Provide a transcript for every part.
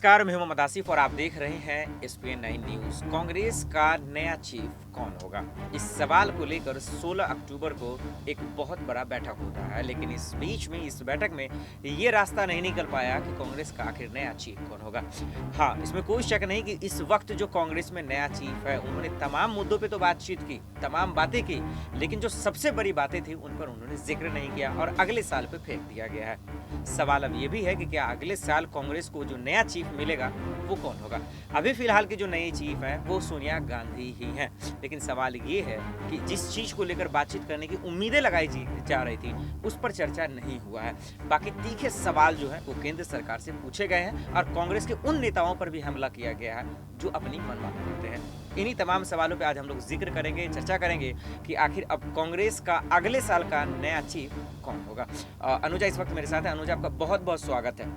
नमस्कार, मैं हूं मोहम्मद आसिफ और आप देख रहे हैं SPN9 न्यूज। कांग्रेस का नया चीफ कौन होगा, इस सवाल को लेकर 16 अक्टूबर को एक बहुत बड़ा बैठक होता है। लेकिन इस बीच में इस बैठक में ये रास्ता नहीं निकल पाया कि कांग्रेस का आखिर नया चीफ कौन होगा। हाँ, इसमें कोई शक नहीं कि इस वक्त जो कांग्रेस में नया चीफ है, उन्होंने तमाम मुद्दों पे तो बातचीत की, तमाम बातें की, लेकिन जो सबसे बड़ी बातें थी उन पर उन्होंने जिक्र नहीं किया और अगले साल पे फेंक दिया गया है। सवाल अब ये भी है कि क्या अगले साल कांग्रेस को जो नया चीफ मिलेगा वो कौन होगा। अभी फिलहाल की जो नई चीफ है वो सोनिया गांधी ही हैं, लेकिन सवाल ये है कि जिस चीज को लेकर बातचीत करने की उम्मीदें लगाई जा रही थी उस पर चर्चा नहीं हुआ है। बाकी तीखे सवाल जो है वो केंद्र सरकार से पूछे गए हैं और कांग्रेस के उन नेताओं पर भी हमला किया गया है जो अपनी मनमानी करते हैं। इन्हीं तमाम सवालों पे आज हम लोग जिक्र करेंगे, चर्चा करेंगे कि आखिर अब कांग्रेस का अगले साल का नया चीफ कौन होगा। अनुजा इस वक्त मेरे साथ है। अनुजा, आपका बहुत बहुत स्वागत है।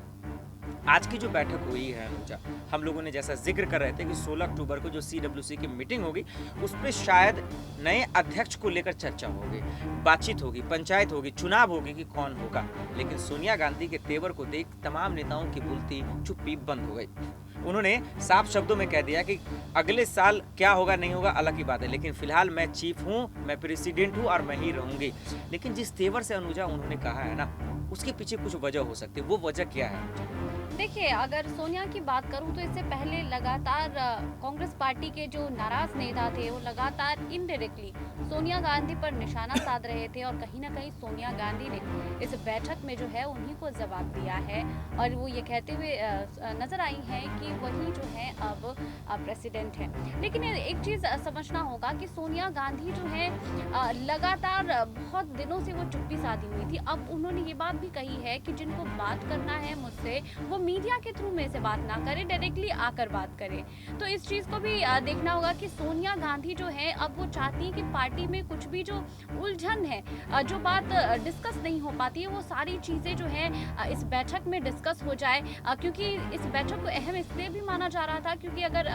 आज की जो बैठक हुई है अनुजा, हम लोगों ने जैसा जिक्र कर रहे थे कि 16 अक्टूबर को जो CWC की मीटिंग होगी उस पर शायद नए अध्यक्ष को लेकर चर्चा होगी, बातचीत होगी, पंचायत होगी, चुनाव होगी कि कौन होगा। लेकिन सोनिया गांधी के तेवर को देख तमाम नेताओं की बोलती चुप्पी बंद हो गई। उन्होंने साफ शब्दों में कह दिया कि अगले साल क्या होगा नहीं होगा अलग की बात है, लेकिन फिलहाल मैं चीफ हूँ, मैं प्रेसिडेंट हूँ और मैं ही रहूंगी। लेकिन जिस तेवर से अनुजा उन्होंने कहा है ना, उसके पीछे कुछ वजह हो सकती है। वो वजह क्या है? देखिए, अगर सोनिया की बात करूं तो इससे पहले लगातार कांग्रेस पार्टी के जो नाराज नेता थे वो लगातार इनडायरेक्टली सोनिया गांधी पर निशाना साध रहे थे और कहीं ना कहीं सोनिया गांधी ने इस बैठक में जो है उन्हीं को जवाब दिया है और वो ये कहते हुए नजर आई हैं कि वही जो है अब प्रेसिडेंट है। लेकिन एक चीज़ समझना होगा कि सोनिया गांधी जो है लगातार बहुत दिनों से वो चुप्पी साधी हुई थी। अब उन्होंने ये बात भी कही है कि जिनको बात करना है मुझसे वो मीडिया के थ्रू में से बात ना करे, डायरेक्टली आकर बात करे। तो इस चीज़ को भी देखना होगा कि सोनिया गांधी जो है अब वो चाहती है कि पार्टी में कुछ भी जो उलझन है, जो बात डिस्कस नहीं हो पाती है, वो सारी चीज़ें जो है इस बैठक में डिस्कस हो जाए। क्योंकि इस बैठक को अहम इसलिए भी माना जा रहा था क्योंकि अगर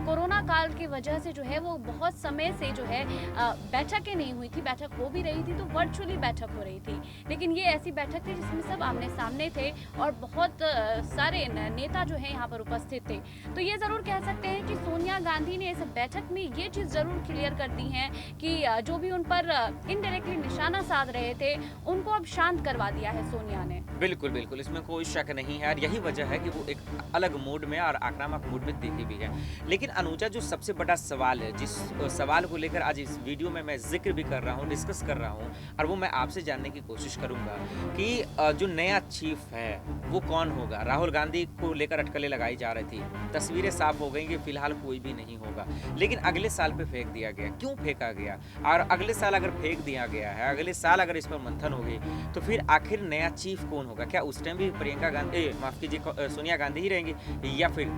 कोरोना काल की वजह से जो है वो बहुत समय से जो है बैठकें नहीं हुई थी, बैठक हो भी रही थी तो वर्चुअली बैठक हो रही थी। लेकिन ये ऐसी बैठक थी जिसमें सब आमने सामने थे और बहुत सारे नेता जो है यहाँ पर उपस्थित थे। तो ये जरूर कह सकते हैं कि सोनिया गांधी ने इस बैठक में ये चीज जरूर क्लियर कर दी है कि जो भी उन पर इनडायरेक्टली निशाना साध रहे थे उनको अब शांत करवा दिया है सोनिया ने। बिल्कुल बिल्कुल, इसमें कोई शक नहीं है और यही वजह है कि वो एक अलग मूड में और आक्रामक मूड में दिखी भी है। लेकिन अनुजा, जो सबसे बड़ा सवाल है, जिस सवाल को लेकर आज इस वीडियो में मैं जिक्र भी कर रहा हूँ, डिस्कस कर रहा हूँ और वो मैं आपसे जानने की कोशिश करूंगा कि जो नया चीफ है वो कौन होगा। राहुल गांधी को लेकर अटकलें लगाई जा रही थी, तस्वीरें साफ हो गई कि फिलहाल कोई भी नहीं होगा, लेकिन अगले साल पे फेंक दिया गया। क्यों फेंका गया? और अगले साल अगर फेंक दिया गया है, अगले साल अगर इस पर मंथन होगी तो फिर आखिर नया चीफ कौन होगा? क्या उस टाइम भी प्रियंका गांधी, माफ कीजिए, सोनिया गांधी ही रहेंगी या फिर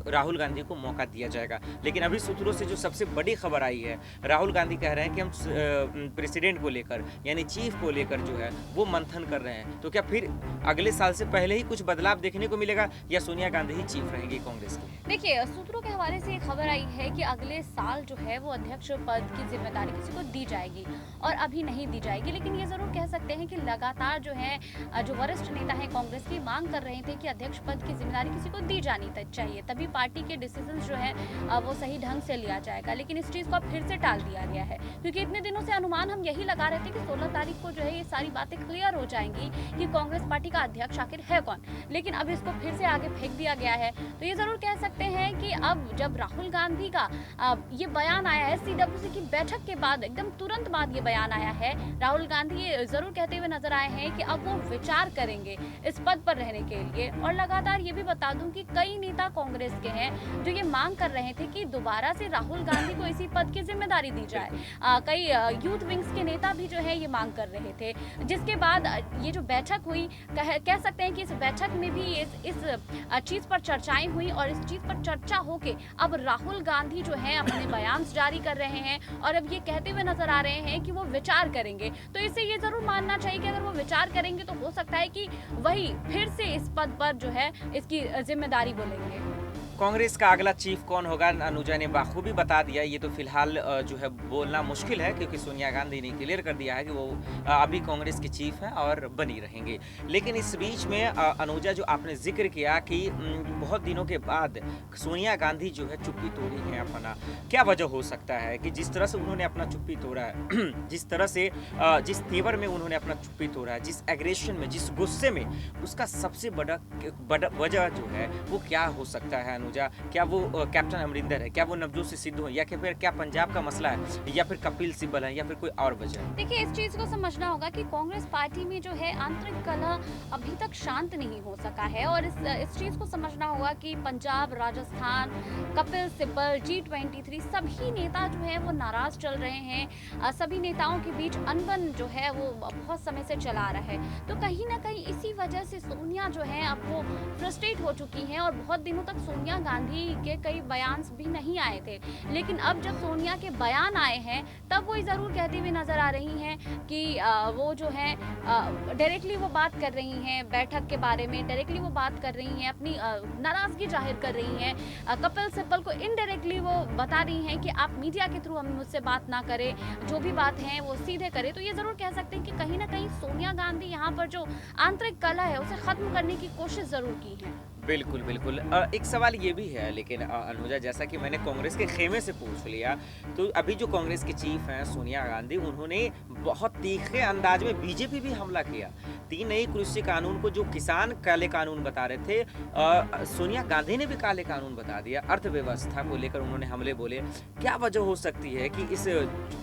राहुल गांधी को मौका दिया जाएगा? लेकिन अभी सूत्रों से जो सबसे बड़ी खबर आई है, राहुल गांधी कह रहे हैं कि हम प्रेसिडेंट को लेकर यानी चीफ को लेकर जो है वो मंथन कर रहे हैं। तो क्या फिर अगले साल से पहले ही कुछ बदलाव देखने को मिलेगा या सोनिया गांधी ही चीफ रहेंगी कांग्रेस की? देखिए, सूत्रों के हवाले से एक खबर आई है कि अगले साल जो है वो अध्यक्ष पद की जिम्मेदारी किसी को दी जाएगी और अभी नहीं दी जाएगी। लेकिन ये जरूर कह सकते हैं कि लगातार जो है जो वरिष्ठ नेता है कांग्रेस की मांग कर रहे थे कि अध्यक्ष पद की जिम्मेदारी किसी को दी जानी चाहिए, तभी पार्टी के डिसीजन जो है वो सही ढंग से लिया जाएगा। लेकिन इस चीज को अब फिर से टाल दिया गया है क्योंकि इतने दिनों से अनुमान हम यही लगा रहे थे कि 16 तारीख को जो है ये सारी बातें क्लियर हो जाएंगी कि कांग्रेस पार्टी का अध्यक्ष आखिर है कौन। लेकिन अब इसको फिर से आगे फेंक दिया गया है। तो ये जरूर कह सकते हैं कि अब जब राहुल गांधी का ये बयान आया है CWC की बैठक के बाद, एकदम तुरंत बाद ये बयान आया है, राहुल गांधी ये जरूर कहते हुए नजर आए हैं कि अब वो विचार करेंगे इस पद पर रहने के लिए। और लगातार ये भी बता दूं कि कई नेता कांग्रेस के हैं जो ये मांग कर रहे थे कि दोबारा से राहुल गांधी को इसी पद की जिम्मेदारी दी जाए। कई यूथ विंग्स के नेता भी जो है ये मांग कर रहे थे, जिसके बाद ये जो बैठक हुई, कह सकते हैं कि इस बैठक में भी इस चीज पर चर्चाएं हुई और इस चीज पर चर्चा होके अब राहुल गांधी जो है अपने बयान जारी कर रहे हैं और अब ये कहते हुए नजर आ रहे हैं कि वो विचार करेंगे। तो इससे ये जरूर मानना चाहिए कि अगर वो विचार करेंगे तो हो सकता है कि वही फिर से इस पद पर जो है इसकी जिम्मेदारी बोलेंगे। कांग्रेस का अगला चीफ कौन होगा, अनुजा ने बाखूबी बता दिया। ये तो फिलहाल जो है बोलना मुश्किल है, क्योंकि सोनिया गांधी ने क्लियर कर दिया है कि वो अभी कांग्रेस की चीफ हैं और बनी रहेंगे। लेकिन इस बीच में अनुजा, जो आपने जिक्र किया कि बहुत दिनों के बाद सोनिया गांधी जो है चुप्पी तोड़ी है अपना, क्या वजह हो सकता है कि जिस तरह से उन्होंने अपना चुप्पी तोड़ा है जिस तरह से जिस तेवर में उन्होंने अपना चुप्पी तोड़ा है, जिस एग्रेशन में, जिस गुस्से में, उसका सबसे बड़ा वजह जो है वो क्या हो सकता है अनुजा? क्या वो कैप्टन अमरिंदर है, क्या वो नवजोत सिंह सिद्धू है, या फिर क्या पंजाब का मसला है, या फिर कपिल सिब्बल है, या फिर कोई और वजह है? देखिए, इस चीज को समझना होगा कि कांग्रेस पार्टी में जो है आंतरिक कलह अभी तक शांत नहीं हो सका है, और इस चीज को समझना होगा कि पंजाब, राजस्थान, कपिल सिब्बल, G23 सभी नेता जो है वो नाराज चल रहे हैं। सभी नेताओं के बीच अनबन जो है वो बहुत समय से चला रहा है। तो कहीं ना कहीं इसी वजह से सोनिया जो है अब वो फ्रस्ट्रेट हो चुकी हैं, और बहुत दिनों तक सोनिया गांधी के कई बयान भी नहीं आए थे। लेकिन अब जब सोनिया के बयान आए हैं तब वो ज़रूर कहती हुई नजर आ रही हैं कि वो जो है डायरेक्टली वो बात कर रही हैं बैठक के बारे में, डायरेक्टली वो बात कर रही हैं, अपनी नाराजगी जाहिर कर रही हैं। कपिल सिब्बल को इनडायरेक्टली वो बता रही हैं कि आप मीडिया के थ्रू हम मुझसे बात ना करें, जो भी बात है वो सीधे करें। तो ये ज़रूर कह सकते हैं कि कहीं ना कहीं सोनिया गांधी यहाँ पर जो आंतरिक कलह है उसे ख़त्म करने की कोशिश ज़रूर की है। बिल्कुल, बिल्कुल। एक सवाल ये भी है, लेकिन अनुजा, जैसा कि मैंने कांग्रेस के खेमे से पूछ लिया, तो अभी जो कांग्रेस की चीफ हैं सोनिया गांधी, उन्होंने बहुत तीखे अंदाज में बीजेपी भी हमला किया। 3 नई कृषि कानून को जो किसान काले कानून बता रहे थे, सोनिया गांधी ने भी काले कानून बता दिया। अर्थव्यवस्था को लेकर उन्होंने हमले बोले। क्या वजह हो सकती है कि इस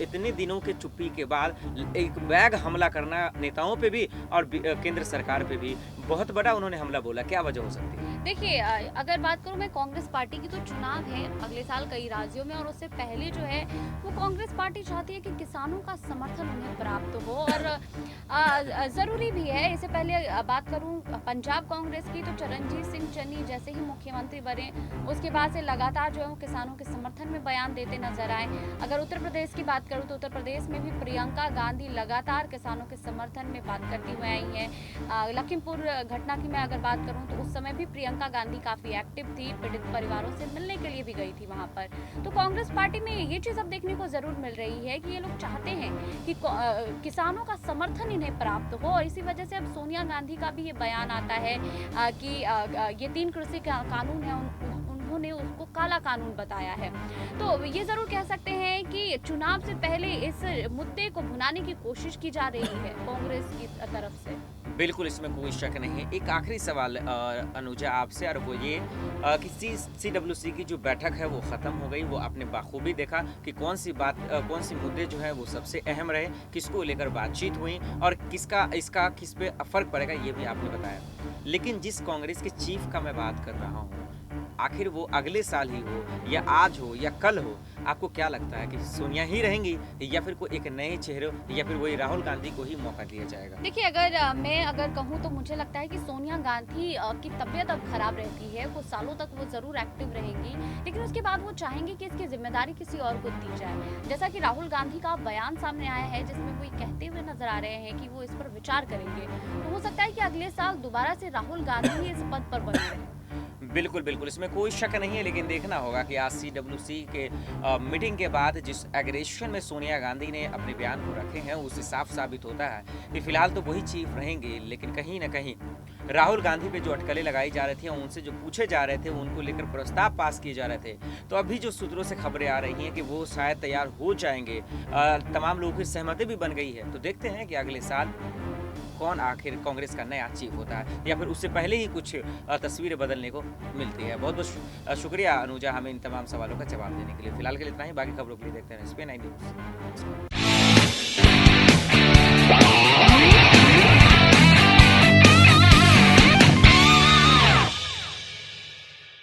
इतने दिनों के चुप्पी के बाद एक बैग हमला करना नेताओं पे भी और केंद्र सरकार पे भी बहुत बड़ा उन्होंने हमला बोला? क्या वजह हो सकती है? देखिए, अगर बात करूं मैं कांग्रेस पार्टी की, तो चुनाव है अगले साल कई राज्यों में, और उससे पहले जो है वो कांग्रेस पार्टी चाहती है कि किसानों का समर्थन उन्हें प्राप्त हो, और ज़रूरी भी है। इससे पहले बात करूं पंजाब कांग्रेस की, तो चरणजीत सिंह चन्नी जैसे ही मुख्यमंत्री बने उसके बाद से लगातार जो है वो किसानों के समर्थन में बयान देते नजर आए। अगर उत्तर प्रदेश की बात करूँ तो उत्तर प्रदेश में भी प्रियंका गांधी लगातार किसानों के समर्थन में बात करती हुई आई हैं। लखीमपुर घटना की मैं अगर बात करूं तो उस समय भी प्रियंका गांधी काफी एक्टिव थी, पीड़ित परिवारों से मिलने के लिए भी गई थी वहां पर। तो कांग्रेस पार्टी में ये चीज अब देखने को जरूर मिल रही है कि ये लोग चाहते हैं कि किसानों का समर्थन इन्हें प्राप्त हो, और इसी वजह से अब सोनिया गांधी का भी ये बयान आता है कि ये 3 कृषि कानून है उन्होंने उसको काला कानून बताया है। तो ये जरूर कह सकते हैं कि चुनाव से पहले इस मुद्दे को भुनाने की कोशिश की जा रही है कांग्रेस की तरफ से। बिल्कुल, इसमें कोई शक नहीं है। एक आखिरी सवाल अनुजा आपसे, और वो ये कि CWC की जो बैठक है वो ख़त्म हो गई। वो आपने बाखूबी देखा कि कौन सी मुद्दे जो है वो सबसे अहम रहे, किसको लेकर बातचीत हुई, और किस पे फ़र्क पड़ेगा ये भी आपने बताया। लेकिन जिस कांग्रेस के चीफ का मैं बात कर रहा हूँ, आखिर वो अगले साल ही हो, या आज हो, या कल हो, आपको क्या लगता है कि सोनिया ही रहेंगी, या फिर कोई एक नए चेहरे, या फिर वही राहुल गांधी को ही मौका दिया जाएगा? देखिए, मैं कहूँ तो मुझे लगता है कि सोनिया गांधी की तबीयत अब खराब रहती है। कुछ सालों तक वो ज़रूर एक्टिव रहेंगी, लेकिन उसके बाद वो चाहेंगे कि इसकी जिम्मेदारी किसी और को दी जाए। जैसा कि राहुल गांधी का बयान सामने आया है जिसमें वो कहते हुए नजर आ रहे हैं कि वो इस पर विचार करेंगे। तो हो सकता है कि अगले साल दोबारा से राहुल गांधी ही इस पद पर बने रहें। बिल्कुल, बिल्कुल, इसमें कोई शक नहीं है। लेकिन देखना होगा कि आज CWC के मीटिंग के बाद जिस एग्रेशन में सोनिया गांधी ने अपने बयान को रखे हैं, उससे साफ साबित होता है कि फिलहाल तो वही चीफ रहेंगे, लेकिन कहीं ना कहीं राहुल गांधी पे जो अटकलें लगाई जा रही थी, उनसे जो पूछे जा रहे थे, उनको लेकर प्रस्ताव पास किए जा रहे थे, तो अभी जो सूत्रों से खबरें आ रही हैं कि वो शायद तैयार हो जाएंगे। तमाम लोगों की सहमति भी बन गई है। तो देखते हैं कि अगले साल कौन आखिर कांग्रेस का नया चीफ होता है, या फिर उससे पहले ही कुछ तस्वीरें बदलने को मिलती है। बहुत बहुत शुक्रिया अनुजा, हमें इन तमाम सवालों का जवाब देने के लिए। फिलहाल के लिए इतना ही, बाकी खबरों के लिए देखते हैं SPN9 न्यूज़।